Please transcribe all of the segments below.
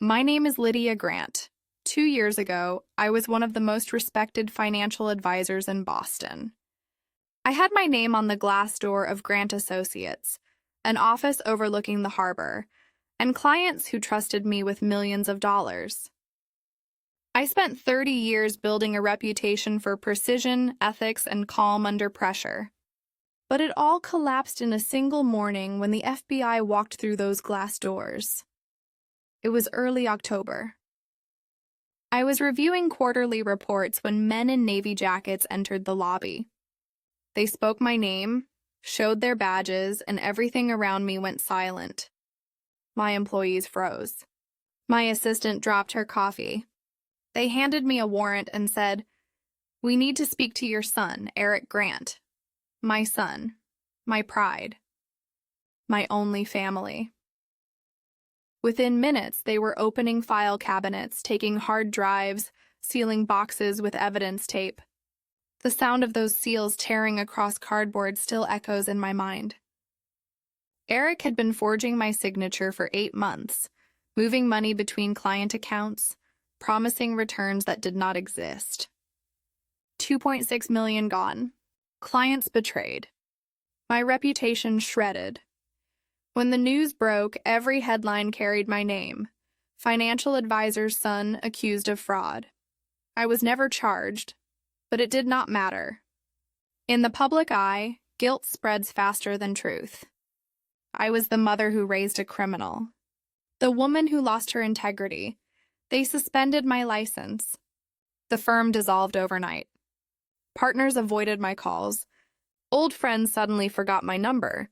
My name is Lydia Grant. 2 years ago, I was one of the most respected financial advisors in Boston. I had my name on the glass door of Grant Associates, an office overlooking the harbor, and clients who trusted me with millions of dollars. I spent 30 years building a reputation for precision, ethics, and calm under pressure. But it all collapsed in a single morning when the FBI walked through those glass doors. It was early October. I was reviewing quarterly reports when men in navy jackets entered the lobby. They spoke my name, showed their badges, and everything around me went silent. My employees froze. My assistant dropped her coffee. They handed me a warrant and said, "We need to speak to your son, Eric Grant. My son, my pride, my only family." Within minutes, they were opening file cabinets, taking hard drives, sealing boxes with evidence tape. The sound of those seals tearing across cardboard still echoes in my mind. Eric had been forging my signature for 8 months, moving money between client accounts, promising returns that did not exist. 2.6 million gone. Clients betrayed. My reputation shredded. When the news broke, every headline carried my name. Financial advisor's son accused of fraud. I was never charged, but it did not matter. In the public eye, guilt spreads faster than truth. I was the mother who raised a criminal. The woman who lost her integrity. They suspended my license. The firm dissolved overnight. Partners avoided my calls. Old friends suddenly forgot my number.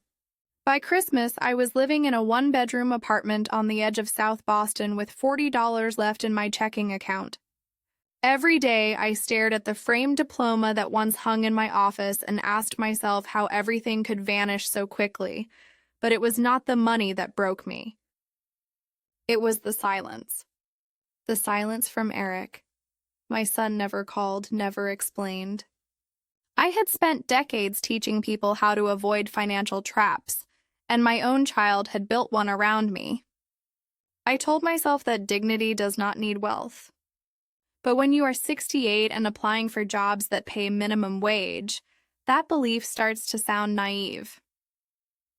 By Christmas, I was living in a one-bedroom apartment on the edge of South Boston with $40 left in my checking account. Every day, I stared at the framed diploma that once hung in my office and asked myself how everything could vanish so quickly. But it was not the money that broke me. It was the silence. The silence from Eric. My son never called, never explained. I had spent decades teaching people how to avoid financial traps, and my own child had built one around me. I told myself that dignity does not need wealth. But when you are 68 and applying for jobs that pay minimum wage, that belief starts to sound naive.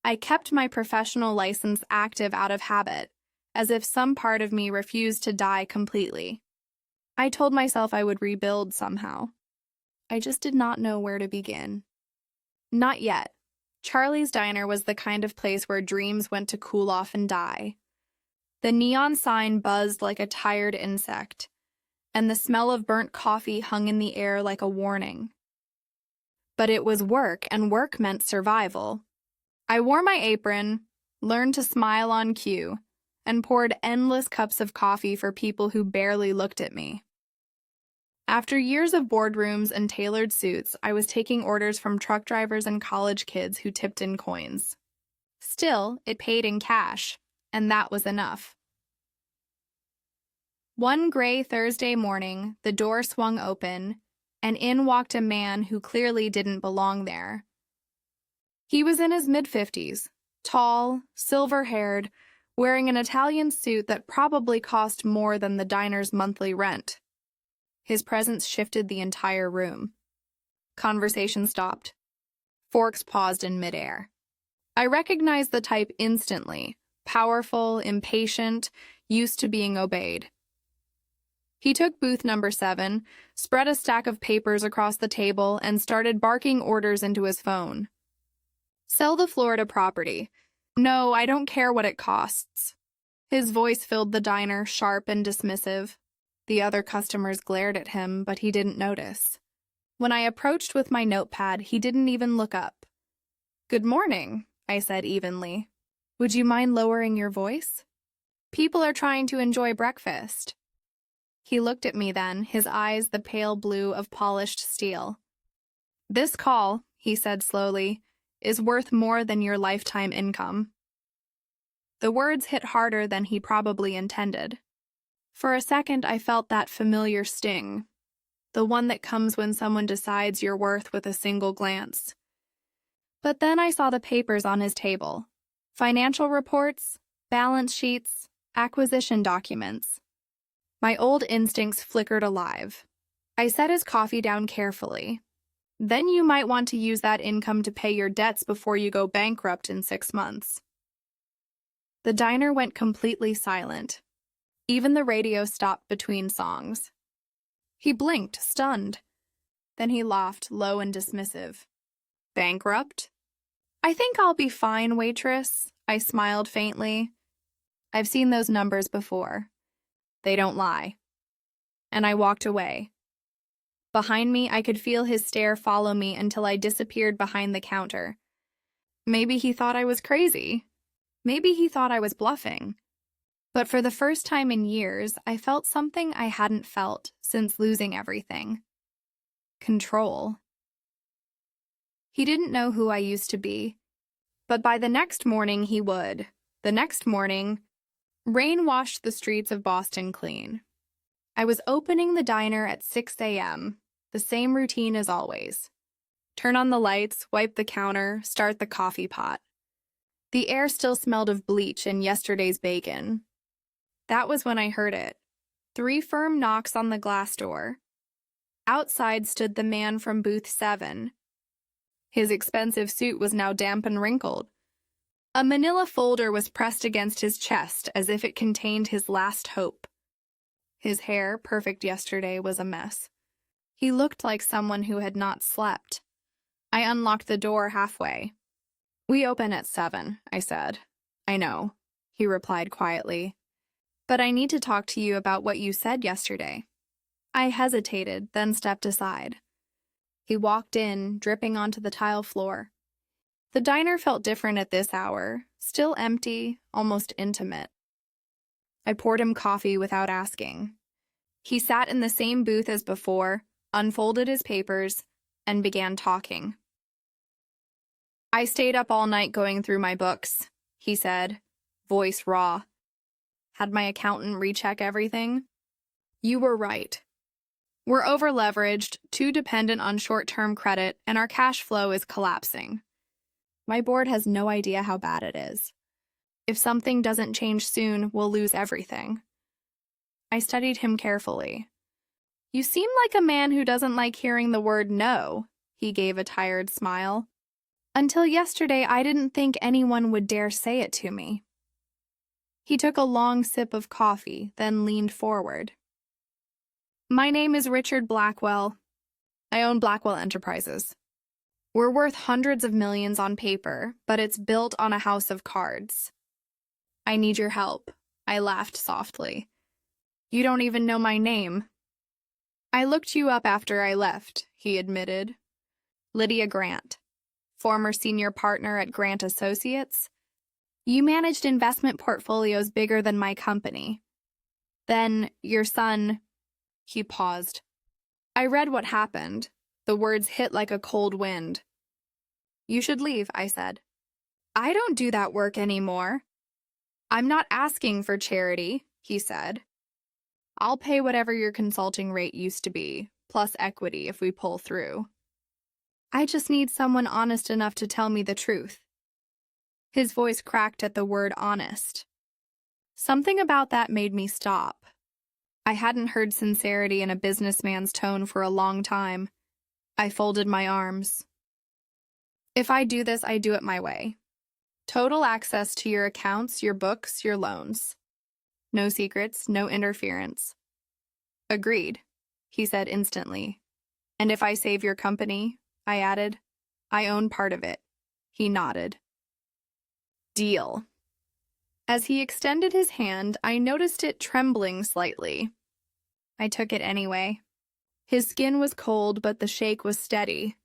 I kept my professional license active out of habit, as if some part of me refused to die completely. I told myself I would rebuild somehow. I just did not know where to begin. Not yet. Charlie's Diner was the kind of place where dreams went to cool off and die. The neon sign buzzed like a tired insect, and the smell of burnt coffee hung in the air like a warning. But it was work, and work meant survival. I wore my apron, learned to smile on cue, and poured endless cups of coffee for people who barely looked at me. After years of boardrooms and tailored suits, I was taking orders from truck drivers and college kids who tipped in coins. Still, it paid in cash, and that was enough. One gray Thursday morning, the door swung open, and in walked a man who clearly didn't belong there. He was in his mid-50s, tall, silver-haired, wearing an Italian suit that probably cost more than the diner's monthly rent. His presence shifted the entire room. Conversation stopped. Forks paused in midair. I recognized the type instantly, powerful, impatient, used to being obeyed. He took booth number 7, spread a stack of papers across the table, and started barking orders into his phone. "Sell the Florida property. No, I don't care what it costs." His voice filled the diner, sharp and dismissive. The other customers glared at him, but he didn't notice. When I approached with my notepad, he didn't even look up. "Good morning," I said evenly. "Would you mind lowering your voice? People are trying to enjoy breakfast." He looked at me then, his eyes the pale blue of polished steel. "This call," he said slowly, "is worth more than your lifetime income." The words hit harder than he probably intended. For a second, I felt that familiar sting, the one that comes when someone decides your worth with a single glance. But then I saw the papers on his table. Financial reports, balance sheets, Acquisition documents. My old instincts flickered alive. I set his coffee down carefully. Then you might want to use that income to pay your debts before you go bankrupt in 6 months. The diner went completely silent. Even the radio stopped between songs. He blinked, stunned. Then he laughed, low and dismissive. Bankrupt? I think I'll be fine, waitress. I smiled faintly. I've seen those numbers before. They don't lie. And I walked away. Behind me, I could feel his stare follow me until I disappeared behind the counter. Maybe he thought I was crazy. Maybe he thought I was bluffing. But for the first time in years, I felt something I hadn't felt since losing everything. Control. He didn't know who I used to be. But by the next morning, he would. The next morning, rain washed the streets of Boston clean. I was opening the diner at 6 a.m., the same routine as always. Turn on the lights, wipe the counter, start the coffee pot. The air still smelled of bleach and yesterday's bacon. That was when I heard it. 3 firm knocks on the glass door. Outside stood the man from booth 7. His expensive suit was now damp and wrinkled. A manila folder was pressed against his chest as if it contained his last hope. His hair, perfect yesterday, was a mess. He looked like someone who had not slept. I unlocked the door halfway. We open at 7, I said. I know, he replied quietly. But I need to talk to you about what you said yesterday. I hesitated, then stepped aside. He walked in, dripping onto the tile floor. The diner felt different at this hour, still empty, almost intimate. I poured him coffee without asking. He sat in the same booth as before, unfolded his papers, and began talking. I stayed up all night going through my books, he said, voice raw. Had my accountant recheck everything? You were right. We're over-leveraged, too dependent on short-term credit, and our cash flow is collapsing. My board has no idea how bad it is. If something doesn't change soon, we'll lose everything. I studied him carefully. You seem like a man who doesn't like hearing the word no, he gave a tired smile. Until yesterday, I didn't think anyone would dare say it to me. He took a long sip of coffee, then leaned forward. My name is Richard Blackwell. I own Blackwell Enterprises. We're worth hundreds of millions on paper, but it's built on a house of cards. I need your help. I laughed softly. You don't even know my name. I looked you up after I left, he admitted. Lydia Grant, former senior partner at Grant Associates. You managed investment portfolios bigger than my company. Then, your son... He paused. I read what happened. The words hit like a cold wind. You should leave, I said. I don't do that work anymore. I'm not asking for charity, he said. I'll pay whatever your consulting rate used to be, plus equity if we pull through. I just need someone honest enough to tell me the truth. His voice cracked at the word honest. Something about that made me stop. I hadn't heard sincerity in a businessman's tone for a long time. I folded my arms. If I do this, I do it my way. Total access to your accounts, your books, your loans. No secrets, no interference. Agreed, he said instantly. And if I save your company, I added, I own part of it. He nodded. Deal. As he extended his hand, I noticed it trembling slightly. I took it anyway. His skin was cold, but the shake was steady.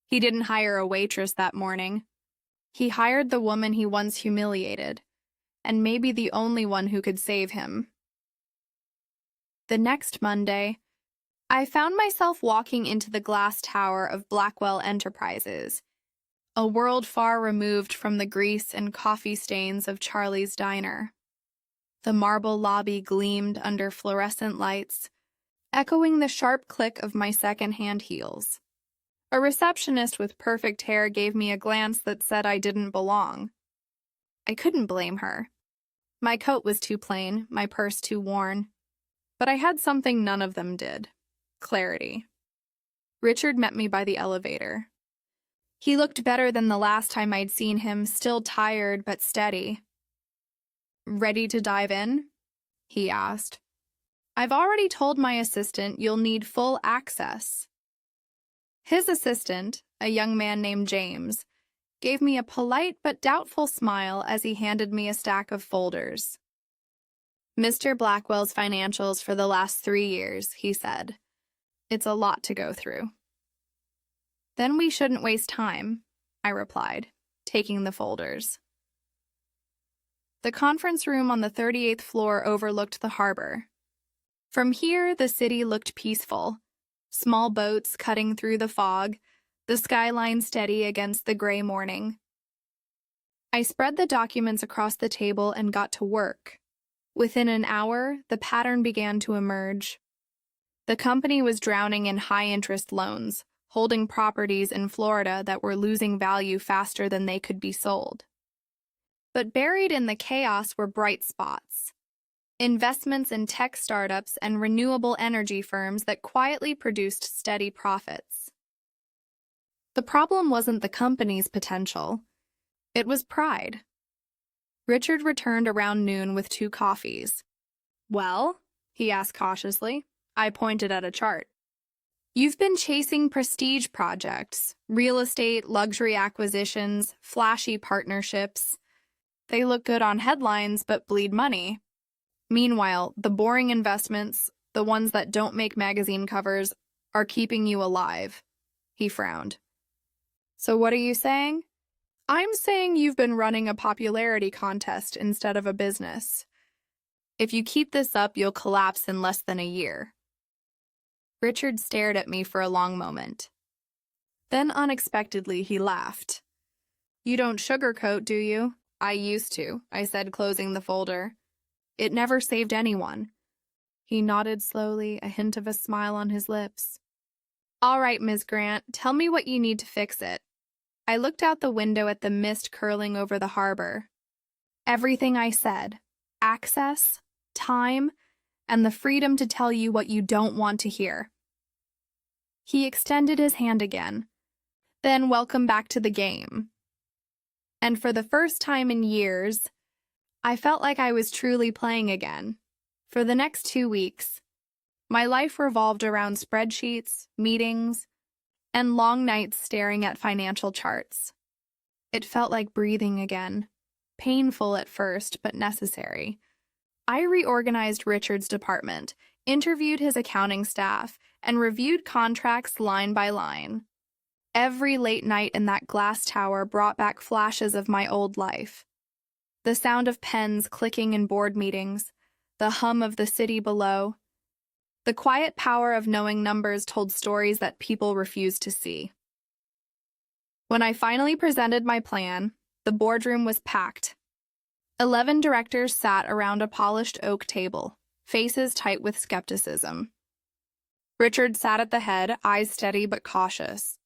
He didn't hire a waitress that morning. He hired the woman he once humiliated, and maybe the only one who could save him. The next Monday, I found myself walking into the glass tower of Blackwell Enterprises, a world far removed from the grease and coffee stains of Charlie's Diner. The marble lobby gleamed under fluorescent lights, echoing the sharp click of my second-hand heels. A receptionist with perfect hair gave me a glance that said I didn't belong. I couldn't blame her. My coat was too plain, my purse too worn. But I had something none of them did: clarity. Richard met me by the elevator. He looked better than the last time I'd seen him, still tired but steady. "Ready to dive in?" he asked. "I've already told my assistant you'll need full access." His assistant, a young man named James, gave me a polite but doubtful smile as he handed me a stack of folders. "Mr. Blackwell's financials for the last 3 years," he said. "It's a lot to go through." "Then we shouldn't waste time," I replied, taking the folders. The conference room on the 38th floor overlooked the harbor. From here, the city looked peaceful. Small boats cutting through the fog, the skyline steady against the gray morning. I spread the documents across the table and got to work. Within an hour, the pattern began to emerge. The company was drowning in high-interest loans, holding properties in Florida that were losing value faster than they could be sold. But buried in the chaos were bright spots: investments in tech startups and renewable energy firms that quietly produced steady profits. The problem wasn't the company's potential. It was pride. Richard returned around noon with 2 coffees. "Well?" he asked cautiously. I pointed at a chart. "You've been chasing prestige projects, real estate, luxury acquisitions, flashy partnerships. They look good on headlines but bleed money. Meanwhile, the boring investments, the ones that don't make magazine covers, are keeping you alive." He frowned. "So what are you saying?" "I'm saying you've been running a popularity contest instead of a business. If you keep this up, you'll collapse in less than a year." Richard stared at me for a long moment. Then unexpectedly he laughed. "You don't sugarcoat, do you?" "I used to," I said, closing the folder. "It never saved anyone." He nodded slowly, a hint of a smile on his lips. "All right, Ms. Grant, tell me what you need to fix it." I looked out the window at the mist curling over the harbor. "Everything I said: access, time, and the freedom to tell you what you don't want to hear." He extended his hand again. "Then welcome back to the game." And for the first time in years, I felt like I was truly playing again. For the next 2 weeks, my life revolved around spreadsheets, meetings, and long nights staring at financial charts. It felt like breathing again, painful at first, but necessary. I reorganized Richard's department, interviewed his accounting staff, and reviewed contracts line by line. Every late night in that glass tower brought back flashes of my old life. The sound of pens clicking in board meetings, the hum of the city below. The quiet power of knowing numbers told stories that people refused to see. When I finally presented my plan, the boardroom was packed. 11 directors sat around a polished oak table, faces tight with skepticism. Richard sat at the head, eyes steady but cautious.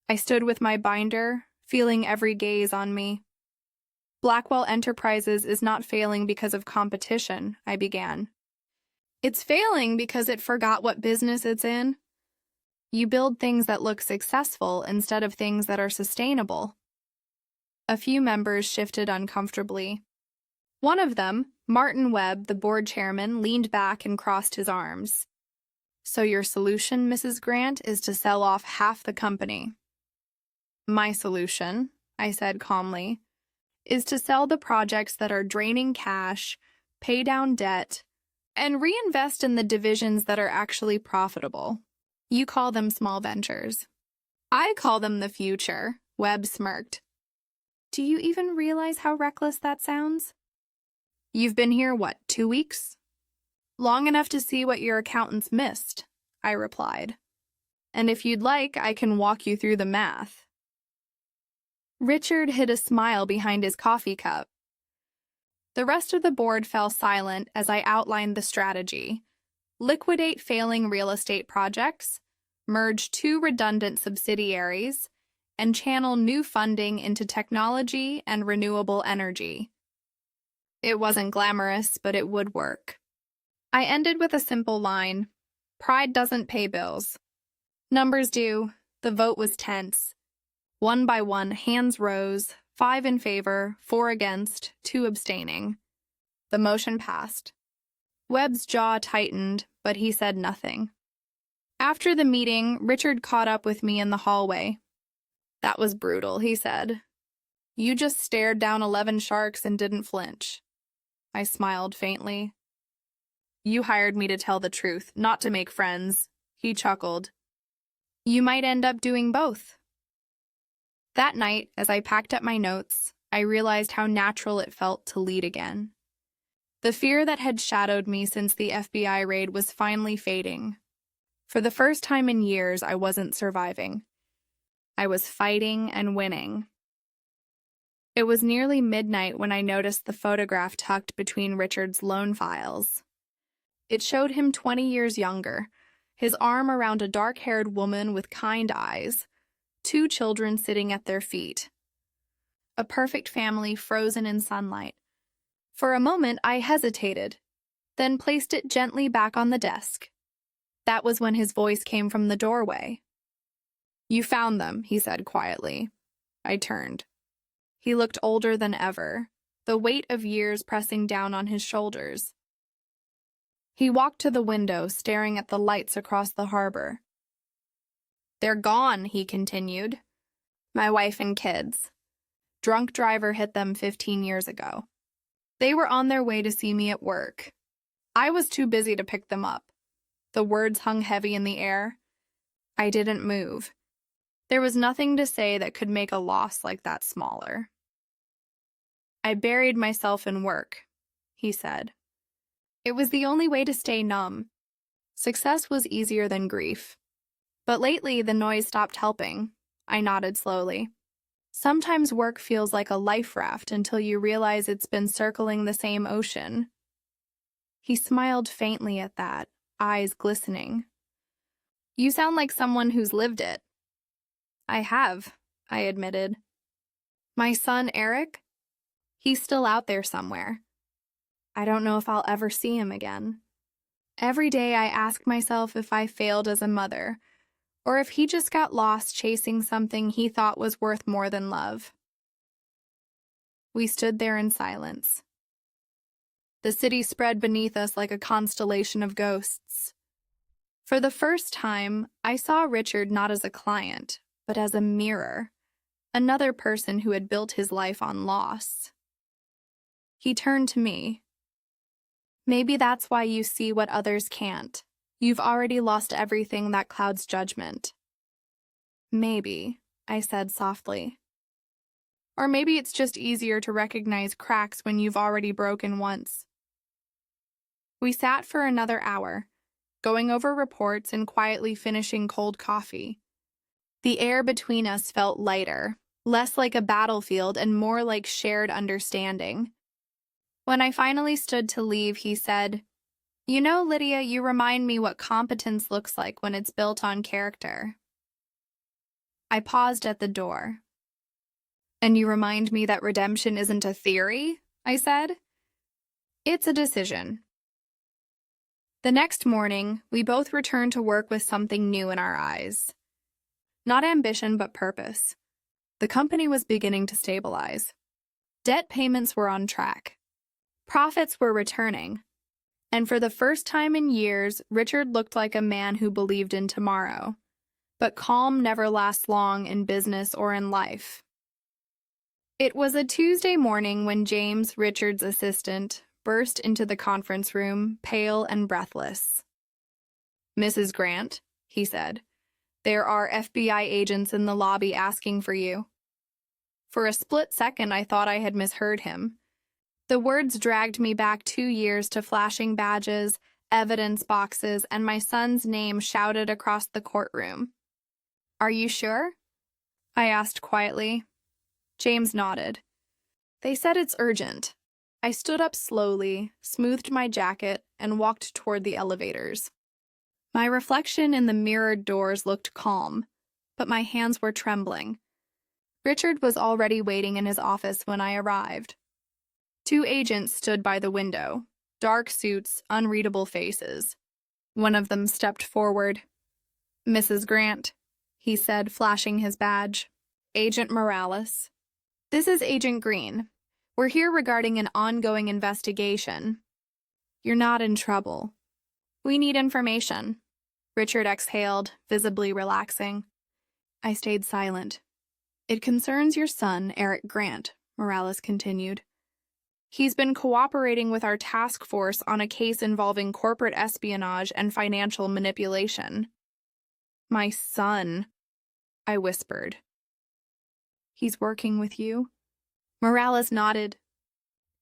I stood with my binder, feeling every gaze on me. "Blackwell Enterprises is not failing because of competition," I began. "It's failing because it forgot what business it's in. You build things that look successful instead of things that are sustainable." A few members shifted uncomfortably. One of them, Martin Webb, the board chairman, leaned back and crossed his arms. "So your solution, Mrs. Grant, is to sell off half the company?" "My solution," I said calmly, "is to sell the projects that are draining cash, pay down debt, and reinvest in the divisions that are actually profitable. You call them small ventures. I call them the future," Webb smirked. "Do you even realize how reckless that sounds?" "You've been here, 2 weeks?" "Long enough to see what your accountants missed," I replied. "And if you'd like, I can walk you through the math." Richard hid a smile behind his coffee cup. The rest of the board fell silent as I outlined the strategy: liquidate failing real estate projects, merge 2 redundant subsidiaries, and channel new funding into technology and renewable energy. It wasn't glamorous, but it would work. I ended with a simple line: "Pride doesn't pay bills." Numbers do. The vote was tense. One by one, hands rose, 5 in favor, 4 against, 2 abstaining. The motion passed. Webb's jaw tightened, but he said nothing. After the meeting, Richard caught up with me in the hallway. "That was brutal," he said. "You just stared down 11 sharks and didn't flinch." I smiled faintly. "You hired me to tell the truth, not to make friends." He chuckled. "You might end up doing both." That night, as I packed up my notes, I realized how natural it felt to lead again. The fear that had shadowed me since the FBI raid was finally fading. For the first time in years, I wasn't surviving. I was fighting and winning. It was nearly midnight when I noticed the photograph tucked between Richard's loan files. It showed him 20 years younger, his arm around a dark-haired woman with kind eyes, 2 children sitting at their feet. A perfect family frozen in sunlight. For a moment, I hesitated, then placed it gently back on the desk. That was when his voice came from the doorway. "You found them," he said quietly. I turned. He looked older than ever, the weight of years pressing down on his shoulders. He walked to the window, staring at the lights across the harbor. "They're gone," he continued. "My wife and kids. Drunk driver hit them 15 years ago. They were on their way to see me at work. I was too busy to pick them up." The words hung heavy in the air. I didn't move. There was nothing to say that could make a loss like that smaller. "I buried myself in work," he said. It was the only way to stay numb. Success was easier than grief. But lately, the noise stopped helping. I nodded slowly. Sometimes work feels like a life raft until you realize it's been circling the same ocean. He smiled faintly at that, eyes glistening. "You sound like someone who's lived it." "I have," I admitted. "My son, Eric? He's still out there somewhere. I don't know if I'll ever see him again. Every day I ask myself if I failed as a mother, or if he just got lost chasing something he thought was worth more than love." We stood there in silence. The city spread beneath us like a constellation of ghosts. For the first time, I saw Richard not as a client, but as a mirror, another person who had built his life on loss. He turned to me. "Maybe that's why you see what others can't. You've already lost everything that clouds judgment." "Maybe," I said softly. "Or maybe it's just easier to recognize cracks when you've already broken once." We sat for another hour, going over reports and quietly finishing cold coffee. The air between us felt lighter, less like a battlefield and more like shared understanding. When I finally stood to leave, he said, "You know, Lydia, you remind me what competence looks like when it's built on character." I paused at the door. "And you remind me that redemption isn't a theory," I said. "It's a decision." The next morning, we both returned to work with something new in our eyes. Not ambition, but purpose. The company was beginning to stabilize. Debt payments were on track. Profits were returning. And for the first time in years, Richard looked like a man who believed in tomorrow. But calm never lasts long in business or in life. It was a Tuesday morning when James, Richard's assistant, burst into the conference room, pale and breathless. "Mrs. Grant," he said, "there are FBI agents in the lobby asking for you." For a split second, I thought I had misheard him. The words dragged me back 2 years to flashing badges, evidence boxes, and my son's name shouted across the courtroom. "Are you sure?" I asked quietly. James nodded. "They said it's urgent." I stood up slowly, smoothed my jacket, and walked toward the elevators. My reflection in the mirrored doors looked calm, but my hands were trembling. Richard was already waiting in his office when I arrived. Two agents stood by the window, dark suits, unreadable faces. One of them stepped forward. "Mrs. Grant," he said, flashing his badge. "Agent Morales. This is Agent Green. We're here regarding an ongoing investigation." "You're not in trouble." "We need information." Richard exhaled, visibly relaxing. I stayed silent. "It concerns your son, Eric Grant," Morales continued. "He's been cooperating with our task force on a case involving corporate espionage and financial manipulation." "My son," I whispered. "He's working with you?" Morales nodded.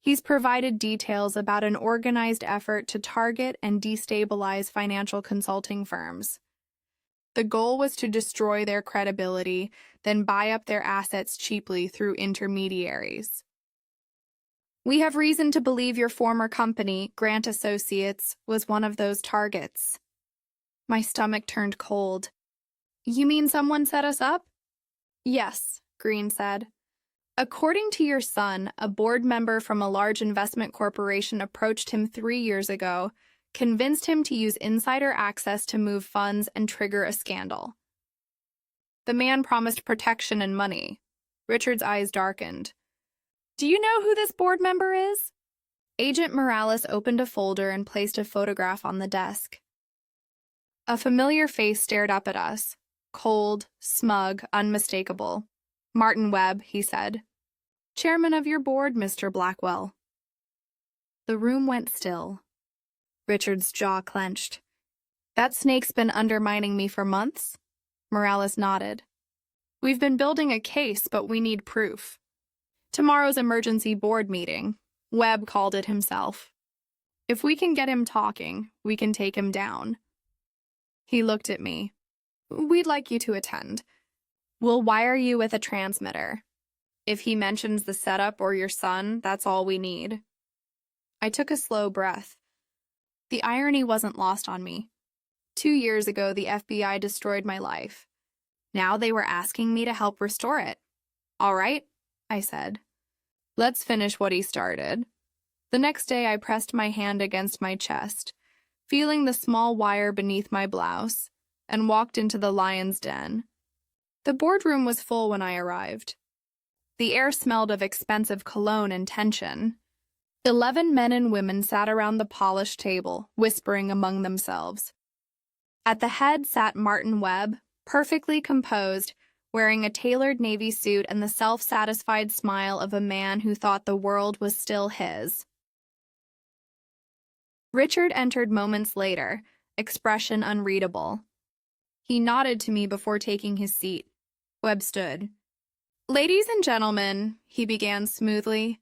"He's provided details about an organized effort to target and destabilize financial consulting firms. The goal was to destroy their credibility, then buy up their assets cheaply through intermediaries. We have reason to believe your former company, Grant Associates, was one of those targets." My stomach turned cold. "You mean someone set us up?" "Yes," Green said. "According to your son, a board member from a large investment corporation approached him 3 years ago, convinced him to use insider access to move funds and trigger a scandal. The man promised protection and money." Richard's eyes darkened. "Do you know who this board member is?" Agent Morales opened a folder and placed a photograph on the desk. A familiar face stared up at us, cold, smug, unmistakable. "Martin Webb," he said. "Chairman of your board, Mr. Blackwell." The room went still. Richard's jaw clenched. "That snake's been undermining me for months?" Morales nodded. "We've been building a case, but we need proof. Tomorrow's emergency board meeting. Webb called it himself. If we can get him talking, we can take him down." He looked at me. "We'd like you to attend. We'll wire you with a transmitter. If he mentions the setup or your son, that's all we need." I took a slow breath. The irony wasn't lost on me. 2 years ago, the FBI destroyed my life. Now they were asking me to help restore it. "All right," I said. "Let's finish what he started." The next day, I pressed my hand against my chest, feeling the small wire beneath my blouse, and walked into the lion's den. The boardroom was full when I arrived. The air smelled of expensive cologne and tension. 11 men and women sat around the polished table, whispering among themselves. At the head sat Martin Webb, perfectly composed, wearing a tailored navy suit and the self-satisfied smile of a man who thought the world was still his. Richard entered moments later, expression unreadable. He nodded to me before taking his seat. Webb stood. "Ladies and gentlemen," he began smoothly,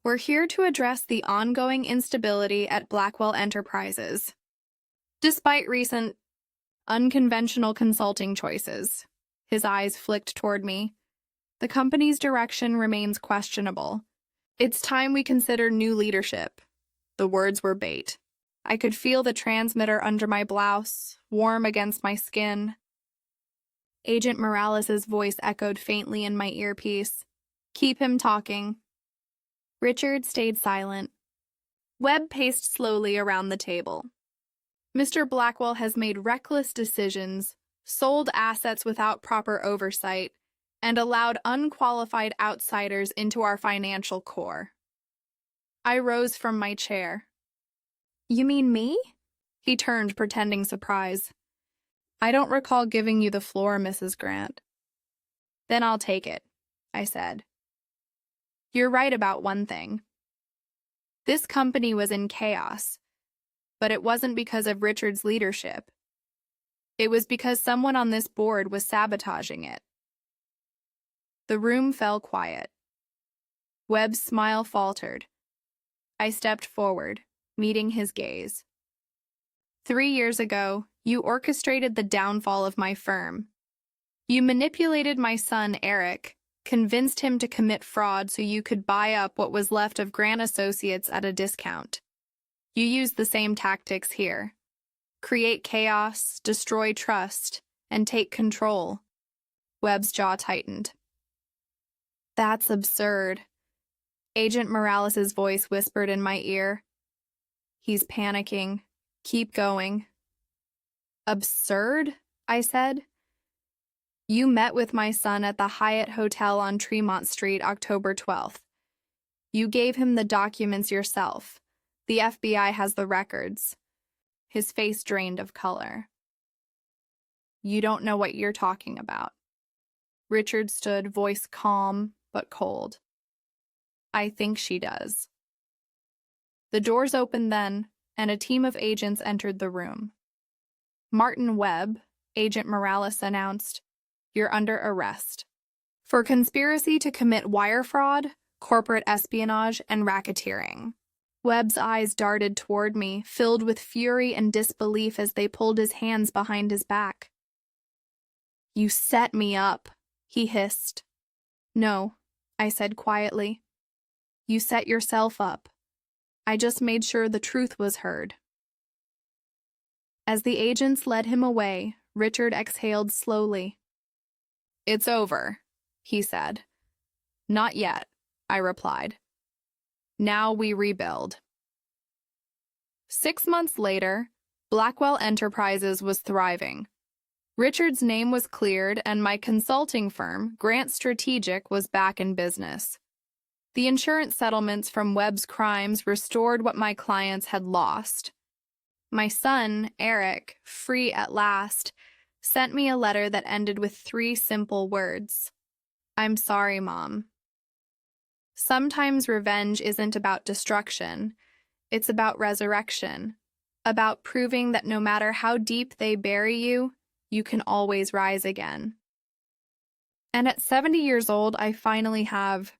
"we're here to address the ongoing instability at Blackwell Enterprises. Despite recent, unconventional consulting choices," his eyes flicked toward me, "the company's direction remains questionable. It's time we consider new leadership." The words were bait. I could feel the transmitter under my blouse, warm against my skin. Agent Morales' voice echoed faintly in my earpiece. "Keep him talking." Richard stayed silent. Webb paced slowly around the table. "Mr. Blackwell has made reckless decisions, sold assets without proper oversight, and allowed unqualified outsiders into our financial core." I rose from my chair. "You mean me?" He turned, pretending surprise. "I don't recall giving you the floor, Mrs. Grant." "Then I'll take it," I said. "You're right about one thing. This company was in chaos, but it wasn't because of Richard's leadership. It was because someone on this board was sabotaging it." The room fell quiet. Webb's smile faltered. I stepped forward, meeting his gaze. 3 years ago, you orchestrated the downfall of my firm. You manipulated my son, Eric, convinced him to commit fraud so you could buy up what was left of Grant Associates at a discount. You used the same tactics here. Create chaos, destroy trust, and take control. Webb's jaw tightened. "That's absurd." Agent Morales' voice whispered in my ear. He's panicking. Keep going. Absurd, I said. You met with my son at the Hyatt Hotel on Tremont Street, October 12th. You gave him the documents yourself. The FBI has the records. His face drained of color. You don't know what you're talking about. Richard stood, voice calm but cold. I think she does. The doors opened then, and a team of agents entered the room. Martin Webb, Agent Morales announced, you're under arrest for conspiracy to commit wire fraud, corporate espionage, and racketeering. Webb's eyes darted toward me, filled with fury and disbelief as they pulled his hands behind his back. You set me up, he hissed. No, I said quietly. You set yourself up. I just made sure the truth was heard. As the agents led him away, Richard exhaled slowly. It's over, he said. Not yet, I replied. Now we rebuild. 6 months later, Blackwell Enterprises was thriving. Richard's name was cleared, and my consulting firm, Grant Strategic, was back in business. The insurance settlements from Webb's crimes restored what my clients had lost. My son, Eric, free at last, sent me a letter that ended with 3 simple words. I'm sorry, Mom. Sometimes revenge isn't about destruction. It's about resurrection, about proving that no matter how deep they bury you, you can always rise again. And at 70 years old, I finally have